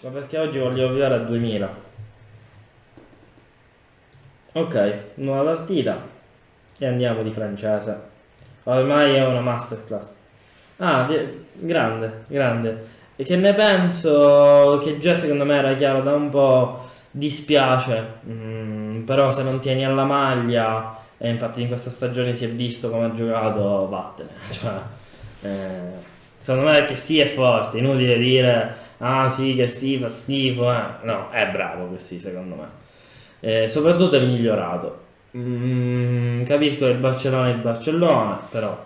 Ma perché oggi voglio arrivare a 2000. Ok, nuova partita. E andiamo di francese. Ormai è una masterclass. Ah, grande, grande. E che ne penso? Che già secondo me era chiaro da un po'. Dispiace. Però se non tieni alla maglia, e infatti in questa stagione si è visto come ha giocato, vattene. Cioè, secondo me che sì è forte, inutile dire, ah sì che sì fa schifo. No, è bravo che sì, secondo me. Soprattutto è migliorato. Capisco che il Barcellona è il Barcellona, però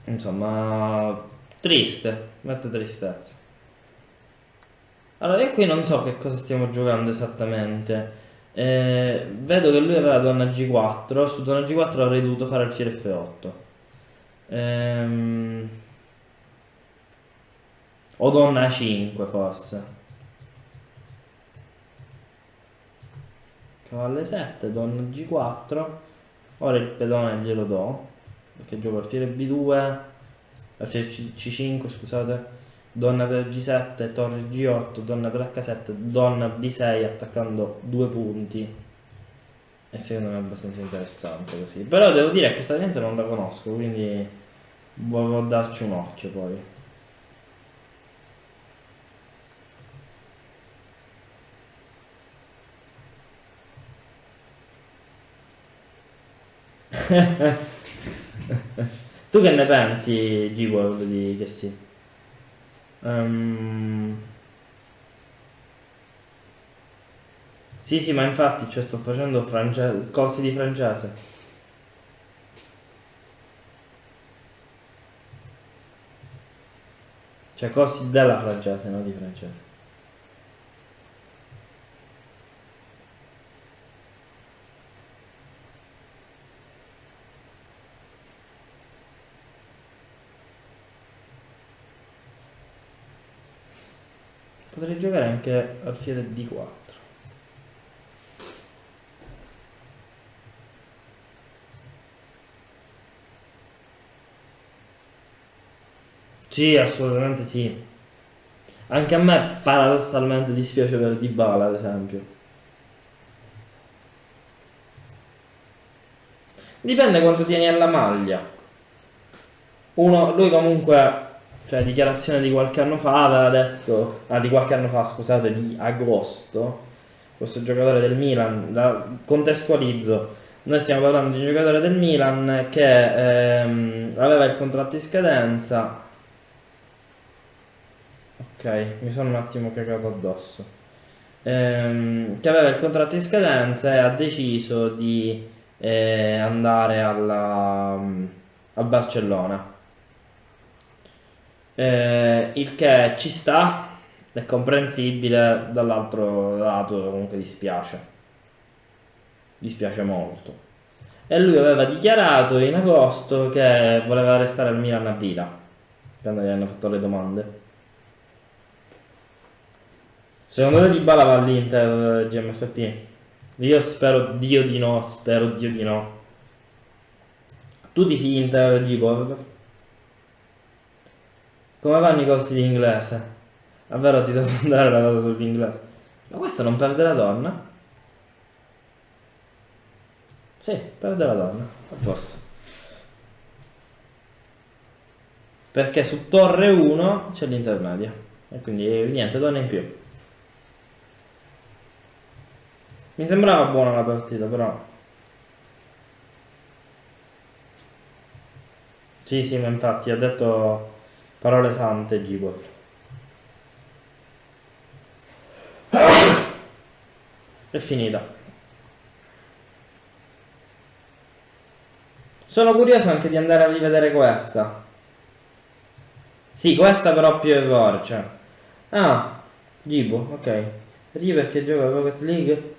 insomma, triste, mette tristezza. Allora, io qui non so che cosa stiamo giocando esattamente. Vedo che lui aveva donna G4, su donna G4 avrei dovuto fare il fiere F8. Ehm, o donna A5 forse. Cavallo 7, donna G4. Ora il pedone glielo do, perché gioco al fiere B2, al fiere C5, scusate. Donna per G7, torre G8, donna per H7, donna B6 attaccando 2 punti. E secondo me è abbastanza interessante così. Però devo dire che questa variante non la conosco, quindi vorrò darci un occhio poi. Tu che ne pensi, G-World, di che sì? Ehm, Sì, sì, ma infatti cioè, sto facendo corsi di francese. Cioè corsi della francese, non di francese. Potrei giocare anche al fiere D4. Sì, assolutamente sì. Anche a me paradossalmente dispiace per Dybala, ad esempio. Dipende quanto tieni alla maglia. Lui comunque, cioè dichiarazione di qualche anno fa, aveva detto, di qualche anno fa, scusate, di agosto, questo giocatore del Milan, contestualizzo, noi stiamo parlando di un giocatore del Milan che aveva il contratto in scadenza. Ok, mi sono un attimo cagato addosso. Che aveva il contratto in scadenza e ha deciso di andare al Barcellona. Il che ci sta, è comprensibile, dall'altro lato comunque dispiace molto. E lui aveva dichiarato in agosto che voleva restare al Milan a vita, quando gli hanno fatto le domande. Secondo te Dybala va all'Inter, GMFP? Io spero Dio di no, spero Dio di no. Tu tifi Inter, Gipov? Come vanno i corsi di inglese? Davvero ti devo andare la cosa sull'inglese. Ma questo non perde la donna? Sì, perde la donna. A posto. Perché su torre 1 c'è l'intermedia. E quindi niente, donna in più. Mi sembrava buona la partita, però. Sì, sì, ma infatti ha detto parole sante Gibor. È finita. Sono curioso anche di andare a rivedere questa. Sì, questa però più errore, cioè. Ah, Gibo, ok. Ri perché gioca a Rocket League?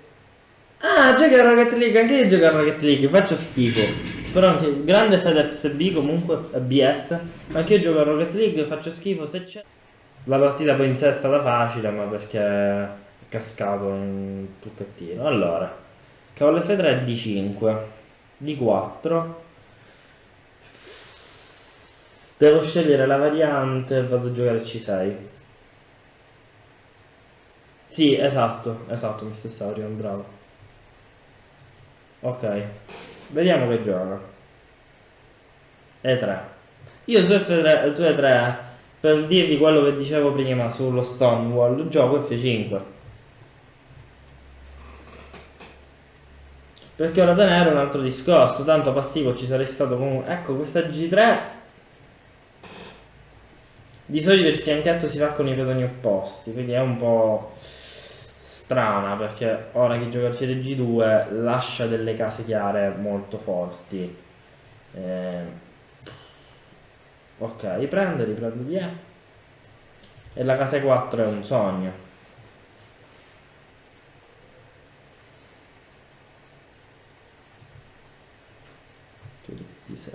Ah, gioca a Rocket League, anche io gioco a Rocket League, faccio schifo. Però anche grande FedEx B comunque, BS. Anche io gioco a Rocket League, faccio schifo se c'è. La partita poi in sé è stata facile, ma perché è cascato un trucchettino. Allora, cavallo F3 D5, D4. Devo scegliere la variante, vado a giocare C6. Sì, esatto, esatto, mi stessa bravo. Ok, vediamo che gioca. E3. Io su F3, su E3, per dirvi quello che dicevo prima sullo Stonewall, gioco F5. Perché ora tenere è un altro discorso, tanto passivo ci sarei stato comunque. Ecco, questa G3 di solito il fianchetto si fa con i pedoni opposti, quindi è un po' strana perché ora che gioca alfiere G2 lascia delle case chiare molto forti. Eh, ok, riprende via. E la casa 4 è un sogno. Tutti sei.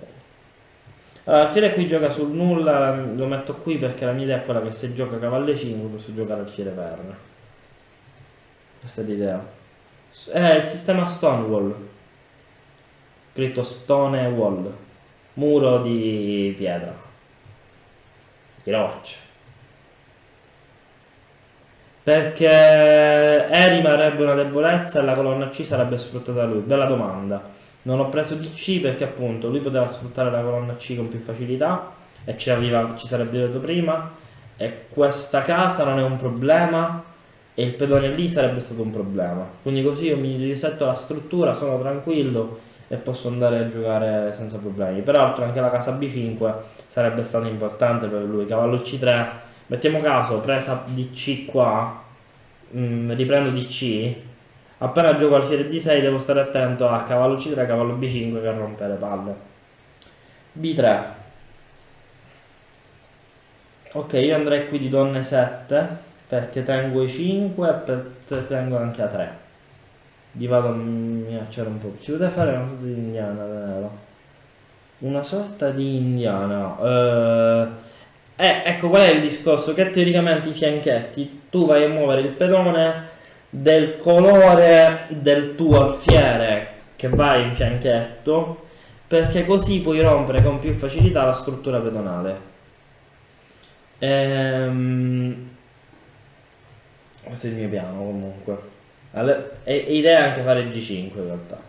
Allora, alfiere qui gioca sul nulla, lo metto qui perché la mia idea è quella che se gioca cavallo 5 posso giocare alfiere per. Questa è l'idea. È il sistema Stonewall, scritto Stone Wall, muro di pietra, di roccia. Perché E rimarrebbe una debolezza e la colonna C sarebbe sfruttata da lui. Bella domanda. Non ho preso di C perché appunto lui poteva sfruttare la colonna C con più facilità e ci sarebbe arrivato prima e questa casa non è un problema e il pedone lì sarebbe stato un problema. Quindi così io mi risetto la struttura, sono tranquillo e posso andare a giocare senza problemi. Peraltro anche la casa B5 sarebbe stato importante per lui. Cavallo C3, mettiamo caso, presa di C qua, riprendo di C. Appena gioco alfiere D6 devo stare attento a cavallo C3, cavallo B5 che rompe le palle. B3. Ok, io andrei qui di donne 7 perché tengo i 5 e tengo anche a 3. Gli vado a minacciare un po'. Ci poteva fare una sorta di indiana, vero? Una sorta di indiana. Ecco qual è il discorso, che teoricamente i fianchetti tu vai a muovere il pedone del colore del tuo alfiere che vai in fianchetto perché così puoi rompere con più facilità la struttura pedonale. Questo è il mio piano comunque. È idea anche fare G5 in realtà,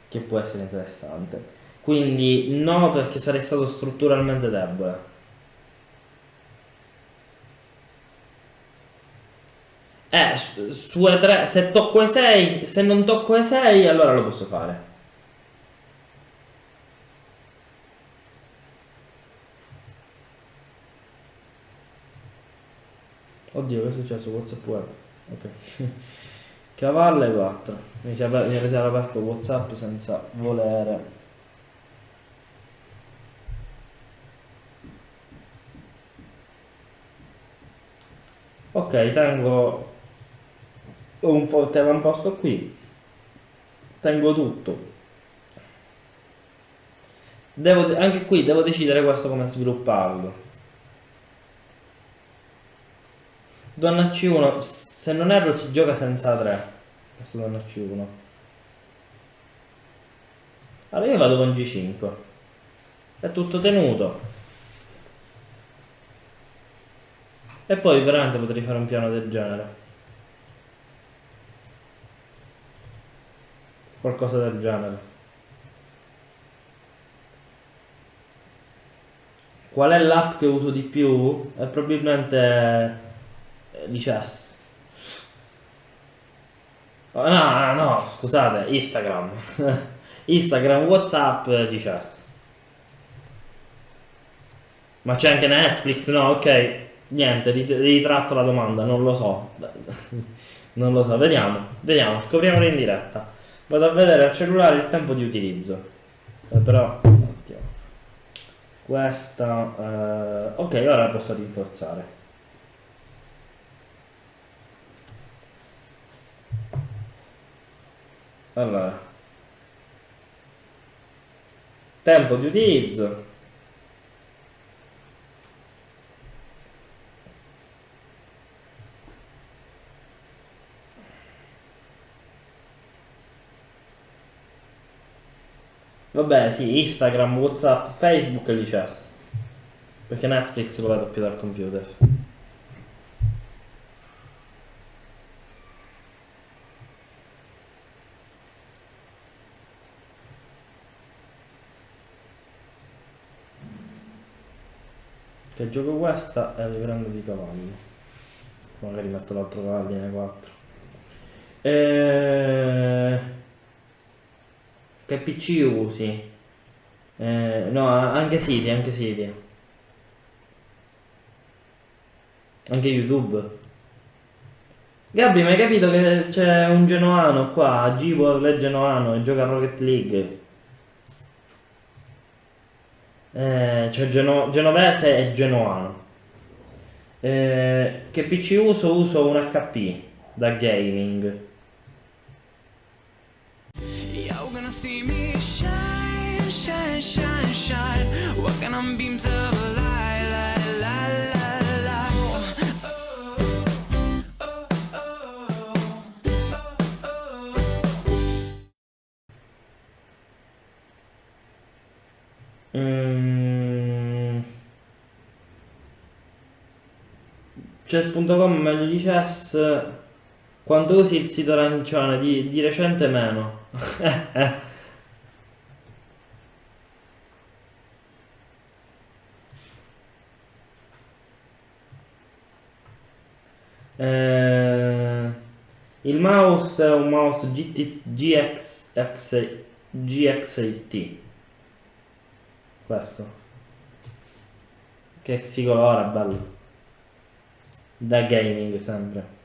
che può essere interessante. Quindi no perché sarei stato strutturalmente debole. Su E3, se tocco E6, se non tocco E6, allora lo posso fare. Oddio, che è successo? WhatsApp web. Ok. Cavallo e 4. Mi si era aperto WhatsApp senza volere. Ok, tengo un forte avamposto qui. Tengo tutto. Anche qui devo decidere questo come svilupparlo. Donna C1, se non erro si gioca senza 3. Questo donna C1. Allora io vado con G5. È tutto tenuto. E poi veramente potrei fare un piano del genere. Qualcosa del genere. Qual è l'app che uso di più? È probabilmente di chess. Oh, no, no, scusate, Instagram. Instagram, WhatsApp di chess. Ma c'è anche Netflix? No, ok. Niente, ritratto la domanda, non lo so. Non lo so, vediamo, scopriamolo in diretta. Vado a vedere al cellulare il tempo di utilizzo. Però, un attimo. Questa... ok, ora la posso rinforzare. Allora. Tempo di utilizzo. Vabbè, sì, Instagram, WhatsApp, Facebook e l'ICES. Perché Netflix lo vedo più dal computer. Che gioco questa e riprendo di cavallo. Magari metto l'altro cavallino 4. Che PC usi? No, anche Siri, anche Siri. Anche YouTube. Gabby, ma hai capito che c'è un genuano qua? Gibor è genuano e gioca a Rocket League. C'è genovese e genoano. Che PC uso? Uso un HP da gaming. You're gonna see me shine, shine, shine, shine. Walking on beams of light, light, light, light, light. Chess.com meglio di Chess. Quando usi il sito arancione di recente meno. Il mouse è un mouse GX8T. Questo. Che si colora, bello. Da gaming sempre.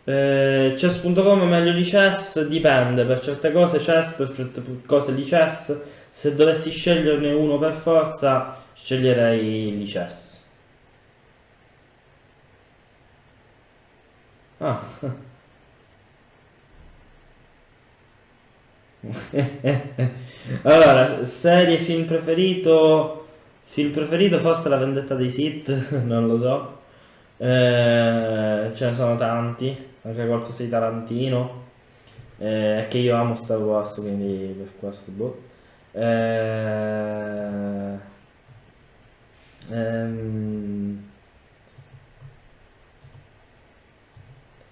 Chess.com è meglio di Chess? Dipende, per certe cose Chess, per certe cose di Chess. Se dovessi sceglierne uno per forza, sceglierei di Chess. Ah. Allora, serie, film preferito? Film preferito forse La vendetta dei Sith, non lo so. Ce ne sono tanti, anche qualcosa di Tarantino. Che io amo Star Wars, quindi per questo boh. Eh, ehm,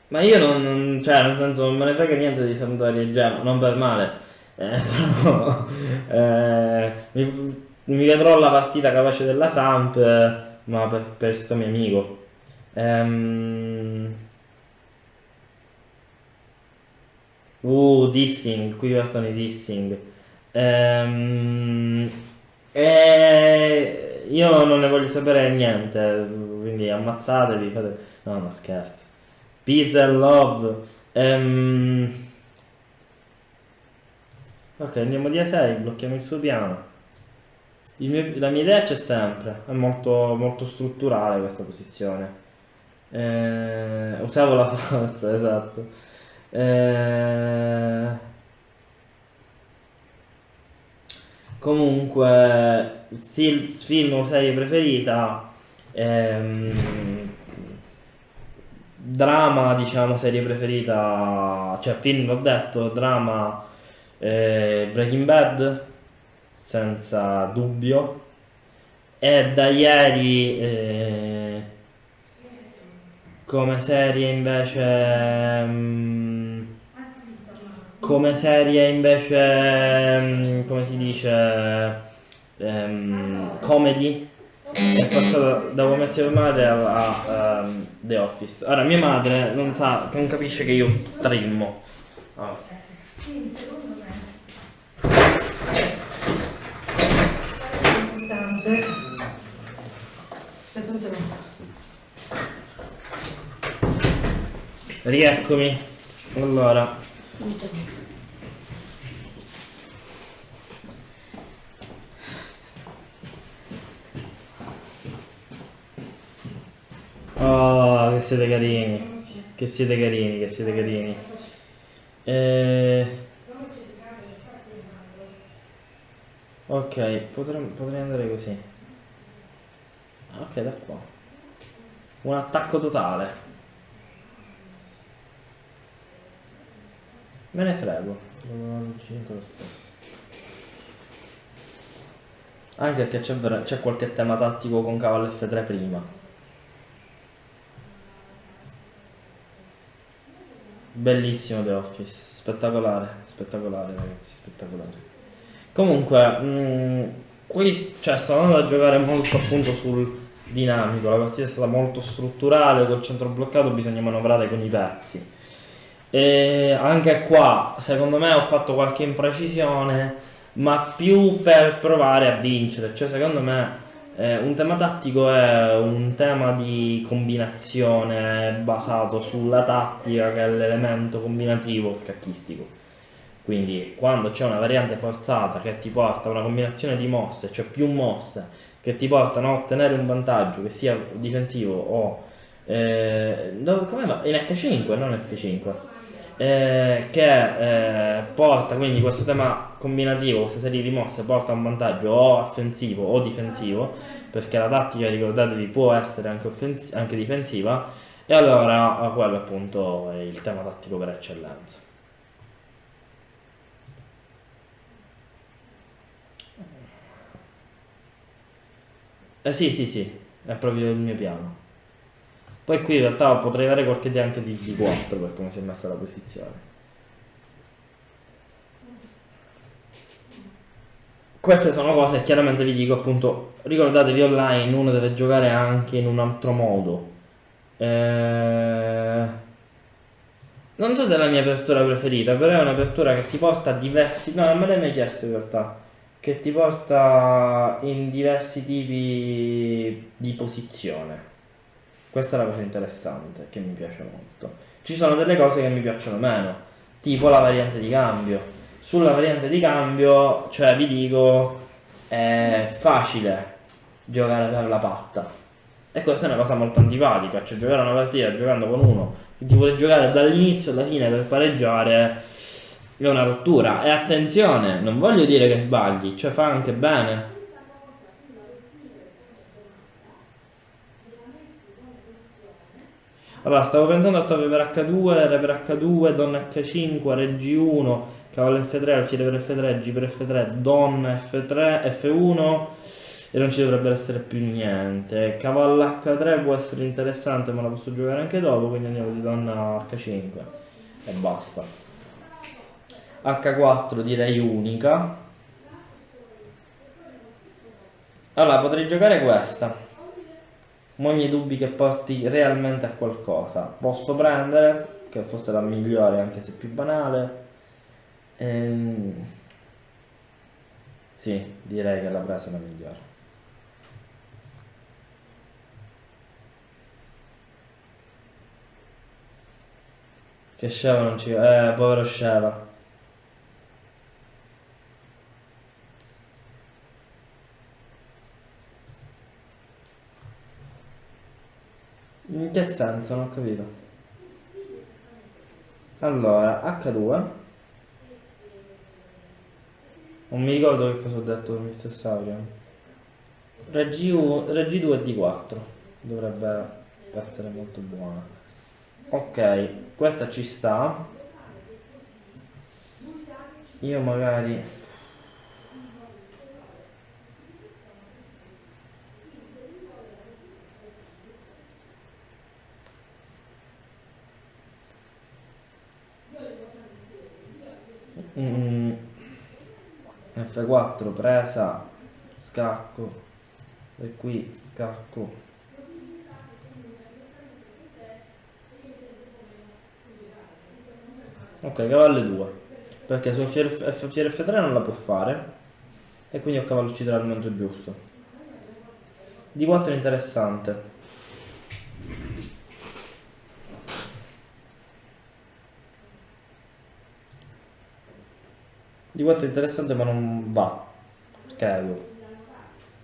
ma io cioè nel senso non me ne frega niente di Sampdoria e Genoa, non per male. Però mi vedrò la partita capace della Samp, ma per questo mio amico. Dissing, qui partono i dissing. Ehm, io non ne voglio sapere niente, quindi ammazzatevi, fate... No, no, scherzo. Peace and love. Ok, andiamo di A6, blocchiamo il suo piano. La mia idea c'è sempre, è molto, molto strutturale questa posizione. Usavo la forza, esatto. Eh, Comunque, film o serie preferita, drama, diciamo, serie preferita, cioè film, l'ho detto, drama, Breaking Bad, senza dubbio. E da ieri, come serie invece, come si dice, comedy, è passata da Come Met Your Mother a The Office. Ora mia madre non capisce che io streammo. Ah. Aspetta un secondo. Rieccomi. Allora, Un secondo. oh, che siete carini. Che siete carini, che siete carini. Ok, potrei andare così. Ok, da qua. Un attacco totale. Me ne frego. Devo 5 lo stesso. Anche perché c'è qualche tema tattico con cavallo F3 prima. Bellissimo The Office. Spettacolare, spettacolare ragazzi, spettacolare. Comunque, qui, cioè, sto andando a giocare molto appunto sul dinamico, la partita è stata molto strutturale, col centro bloccato bisogna manovrare con i pezzi. E anche qua, secondo me, ho fatto qualche imprecisione, ma più per provare a vincere. Cioè, secondo me, un tema tattico è un tema di combinazione basato sulla tattica, che è l'elemento combinativo scacchistico. Quindi, quando c'è una variante forzata che ti porta a una combinazione di mosse, cioè più mosse, che ti portano a ottenere un vantaggio, che sia difensivo o come va? In H5, non F5, che porta quindi questo tema combinativo, questa serie di mosse porta a un vantaggio o offensivo o difensivo, perché la tattica, ricordatevi, può essere anche, anche difensiva, e allora quello appunto è il tema tattico per eccellenza. Sì, sì, sì, è proprio il mio piano. Poi qui in realtà potrei avere qualche idea anche di G4 per come si è messa la posizione. Queste sono cose, chiaramente vi dico appunto, ricordatevi online uno deve giocare anche in un altro modo. Non so se è la mia apertura preferita, però è un'apertura che ti porta a diversi... No, non me l'hai mai chiesto in realtà. Che ti porta in diversi tipi di posizione. Questa è la cosa interessante, che mi piace molto. Ci sono delle cose che mi piacciono meno, tipo la variante di cambio. Sulla variante di cambio, cioè vi dico, è facile giocare per la patta. E questa è una cosa molto antipatica, cioè giocare una partita giocando con uno che ti vuole giocare dall'inizio alla fine per pareggiare è una rottura. E attenzione, non voglio dire che sbagli, cioè fa anche bene. Allora, stavo pensando a torre per H2, re per H2, donna H5, re G1, cavallo F3, alfiere per F3, G per F3, donna F3, F1 e non ci dovrebbe essere più niente. Cavallo H3 può essere interessante, ma la posso giocare anche dopo, quindi andiamo di donna H5 e basta. H4 direi unica. Allora, potrei giocare questa. Ogni dubbi che porti realmente a qualcosa. Posso prendere, che fosse la migliore anche se più banale. Sì, direi che la presa è la migliore. Che Sheva non ci... povero Sheva. In che senso? Non ho capito. Allora, H2. Non mi ricordo che cosa ho detto per Mr. Saurian. Reg 2 e D4. Dovrebbe essere molto buona. Ok, questa ci sta. Io magari... F4 presa, scacco, e qui scacco. Ok, cavallo 2, perché su fiere F3 non la può fare, e quindi ho cavallo C3 al momento giusto. D4 è interessante. D4 è interessante ma non va, credo.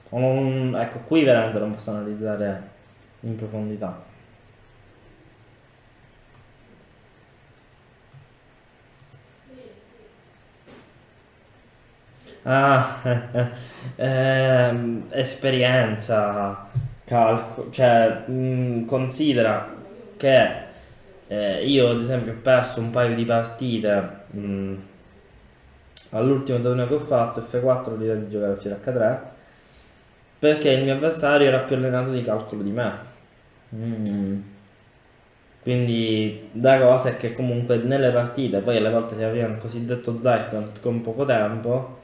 Ecco, qui veramente non posso analizzare in profondità. Ah, esperienza, calcolo, cioè considera che io ad esempio ho perso un paio di partite all'ultimo torneo che ho fatto, F4 l'idea di giocare al fiere H3, perché il mio avversario era più allenato di calcolo di me. Quindi la cosa è che comunque nelle partite, poi alle volte si avviene il cosiddetto Zeitpunkt con poco tempo,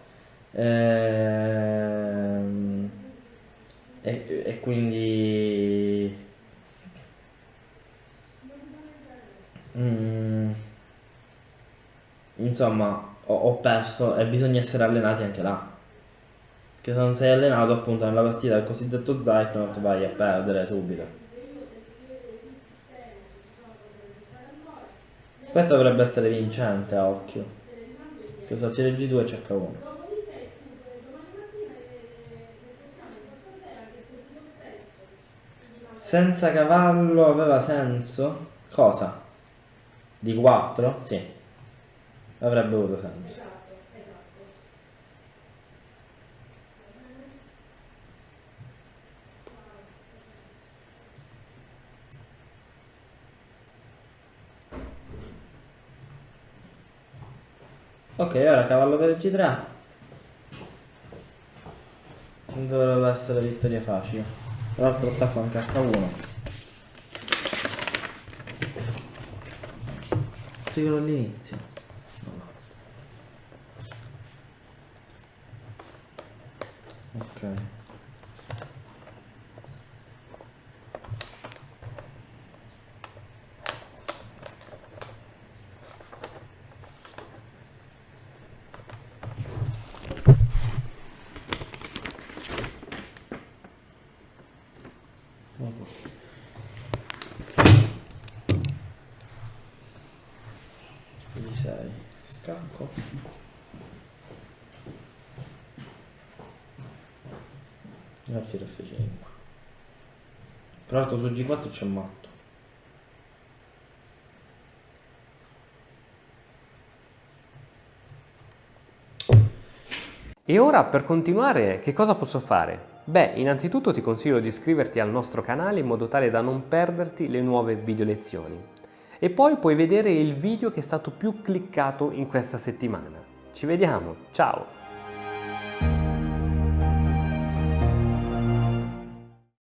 Ehm, e quindi mm, insomma ho perso e bisogna essere allenati anche là. Che se non sei allenato appunto nella partita del cosiddetto Zeitnot vai a perdere subito. Questo dovrebbe essere vincente a occhio. Che saltiere G2 e CH1. Senza cavallo aveva senso? Cosa? Di 4? Sì, avrebbe avuto senso. Ok, ora cavallo per G3. Dovrebbe essere vittoria facile. Tra l'altro attacco anche H1. Sicuro all'inizio. Ok. Quindi 6. Scacco. E alfiere F5. Tra l'altro su G4 c'è matto. E ora per continuare che cosa posso fare? Beh, innanzitutto ti consiglio di iscriverti al nostro canale in modo tale da non perderti le nuove video lezioni. E poi puoi vedere il video che è stato più cliccato in questa settimana. Ci vediamo, ciao!